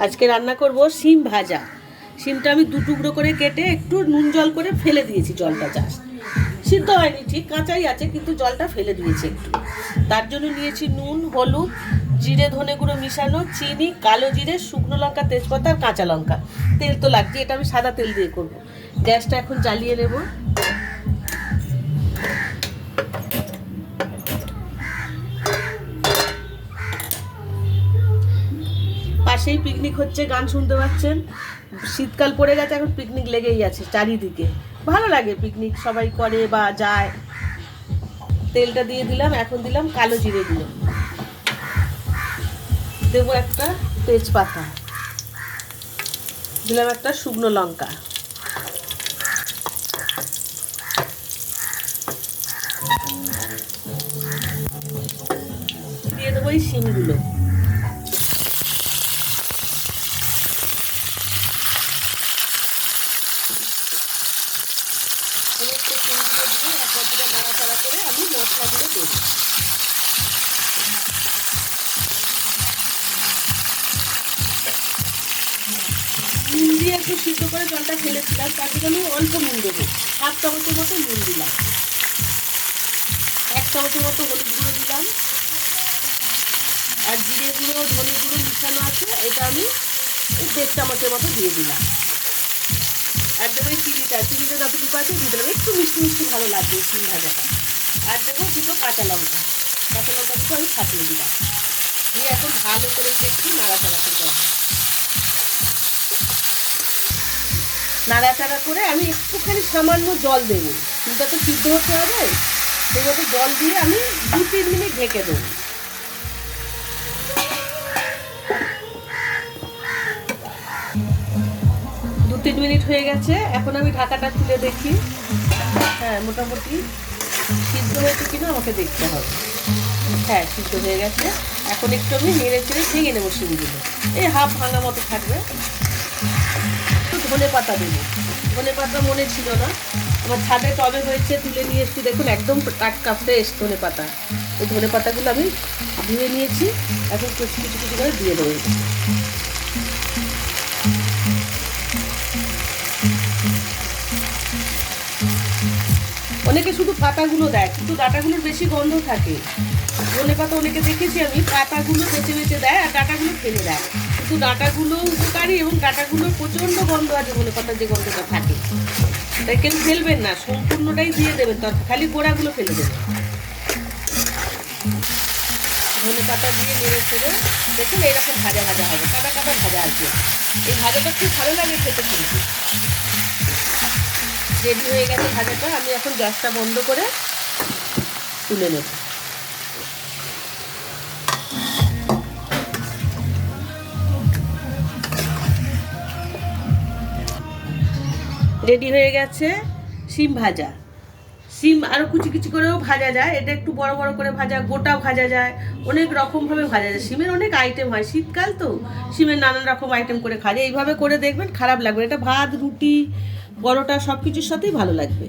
আজকে রান্না করব শিম ভাজা। শিমটা আমি দু টুকরো করে কেটে একটু নুন জল করে ফেলে দিয়েছি, জলটা জাস্ট সিদ্ধ হয়নি, ঠিক কাঁচাই আছে, কিন্তু জলটা ফেলে দিয়েছি একটু। তার জন্য নিয়েছি নুন, হলুদ, জিরে ধনে গুঁড়ো মিশানো, চিনি, কালো জিরে, শুকনো লঙ্কা, তেজপাতা আর কাঁচা লঙ্কা। তেল তো লাগছে, এটা আমি সাদা তেল দিয়ে করব। গ্যাসটা এখন জ্বালিয়ে নেব। পাশেই পিকনিক হচ্ছে, গান শুনতে পাচ্ছেন। শীতকাল পড়ে গেছে, এখন পিকনিক লেগেই আছে চারিদিকে। ভালো লাগে পিকনিক, সবাই করে বা যায়। তেলটা দিয়ে দিলাম, এখন দিলাম কালো জিরে, দেবো একটা তেজপাতা, দিলাম একটা শুকনো লঙ্কা, দিয়ে দেবো এই শিমগুলো। সমস্ত শিমগুলো দিয়ে একবার দুটো নাড়াচাড়া করে আমি মশলাগুলো দেবো। নুন দিয়ে একটু সিদ্ধ করে জলটা ফেলেছিলাম, তার জন্য আমি অল্প নুন দেবো। হাফ চামচের মতো নুন দিলাম, 1 চামচের মতো হলুদ গুঁড়ো দিলাম, আর জিরে গুঁড়ো ধনে গুঁড়ো মিশানো আছে, এটা আমি 1.5 চামচের মতো দিয়ে দিলাম। আর দেবো এই চিনিটা যতটুকু আছে দিয়ে দিলাম, একটু মিষ্টি মিষ্টি ভালো লাগবে শিম ভাজাটা। আর দেবো দুটো কাঁচা লঙ্কা দুটো আমি ফাটিয়ে দিলাম, দিয়ে এখন ভালো করে দেখছি নাড়াচাড়া করতে হবে। নাড়াচাড়া করে আমি একটুখানি সামান্য জল দেবো, শিমটা তো সিদ্ধ হতে হবে, সেই মতো জল দিয়ে আমি 2-3 মিনিট ঢেকে দেবো। মিনিট হয়ে গেছে, এখন আমি ঢাকাটা খুলে দেখি। হ্যাঁ, মোটামুটি সিদ্ধ হয়েছে কিনা আমাকে দেখতে হবে। হ্যাঁ, সিদ্ধ হয়ে গেছে। এখন একটু আমি নেড়ে চেড়ে ভেঙে নেবো শিমগুলো, এই হাফ ভাঙা মতো থাকবে। একটু ধনে পাতা দেবো, ধনে পাতা মনে ছিল না, আমার ছাদে টবে হয়েছে, তুলে নিয়ে এসেছি, দেখুন একদম টাটকা ফ্রেশ ধনে পাতা। এই ধনে পাতাগুলো আমি ধুয়ে নিয়েছি, এখন কিছু কিছু কিছু করে দিয়ে দেবো। অনেকে শুধু পাতাগুলো দেয়, কিন্তু ডাঁটাগুলোর বেশি গন্ধ থাকে। ধনে পাতা অনেকে দেখেছি আমি পাতাগুলো বেছে বেছে দেয় আর ডাঁটাগুলো ফেলে দেয়, কিন্তু ডাঁটাগুলো উপকারী এবং ডাঁটাগুলোর প্রচণ্ড গন্ধ আছে, ধনে পাতার যে গন্ধটা থাকে। তাই কেউ ফেলবেন না, সম্পূর্ণটাই দিয়ে দেবেন, তখন খালি গোড়াগুলো ফেলে দেবেন। ধনে পাতা দিয়ে নেড়ে ছেড়ে দেখুন এরকম ভাজা ভাজা হবে, কাটা কাটা ভাজা আছে। এই ভাজাটা খুব ভালো লাগে খেতে, কিন্তু রেডি হয়ে গেছে ভাজাটা। আমি এখন গ্যাসটা বন্ধ করে তুলে নেব। রেডি হয়ে গেছে শিম ভাজা। শিম আরও কুচি কুচি করেও ভাজা যায়, এটা একটু বড় বড় করে ভাজা, গোটা ভাজা যায়, অনেক রকমভাবে ভাজা যায়। শিমের অনেক আইটেম হয়, শীতকাল তো শিমের নানান রকম আইটেম করে খাওয়া যায়। এইভাবে করে দেখবেন, খারাপ লাগবে, এটা ভাত, রুটি, পরোটা সব কিছুর সাথেই ভালো লাগবে।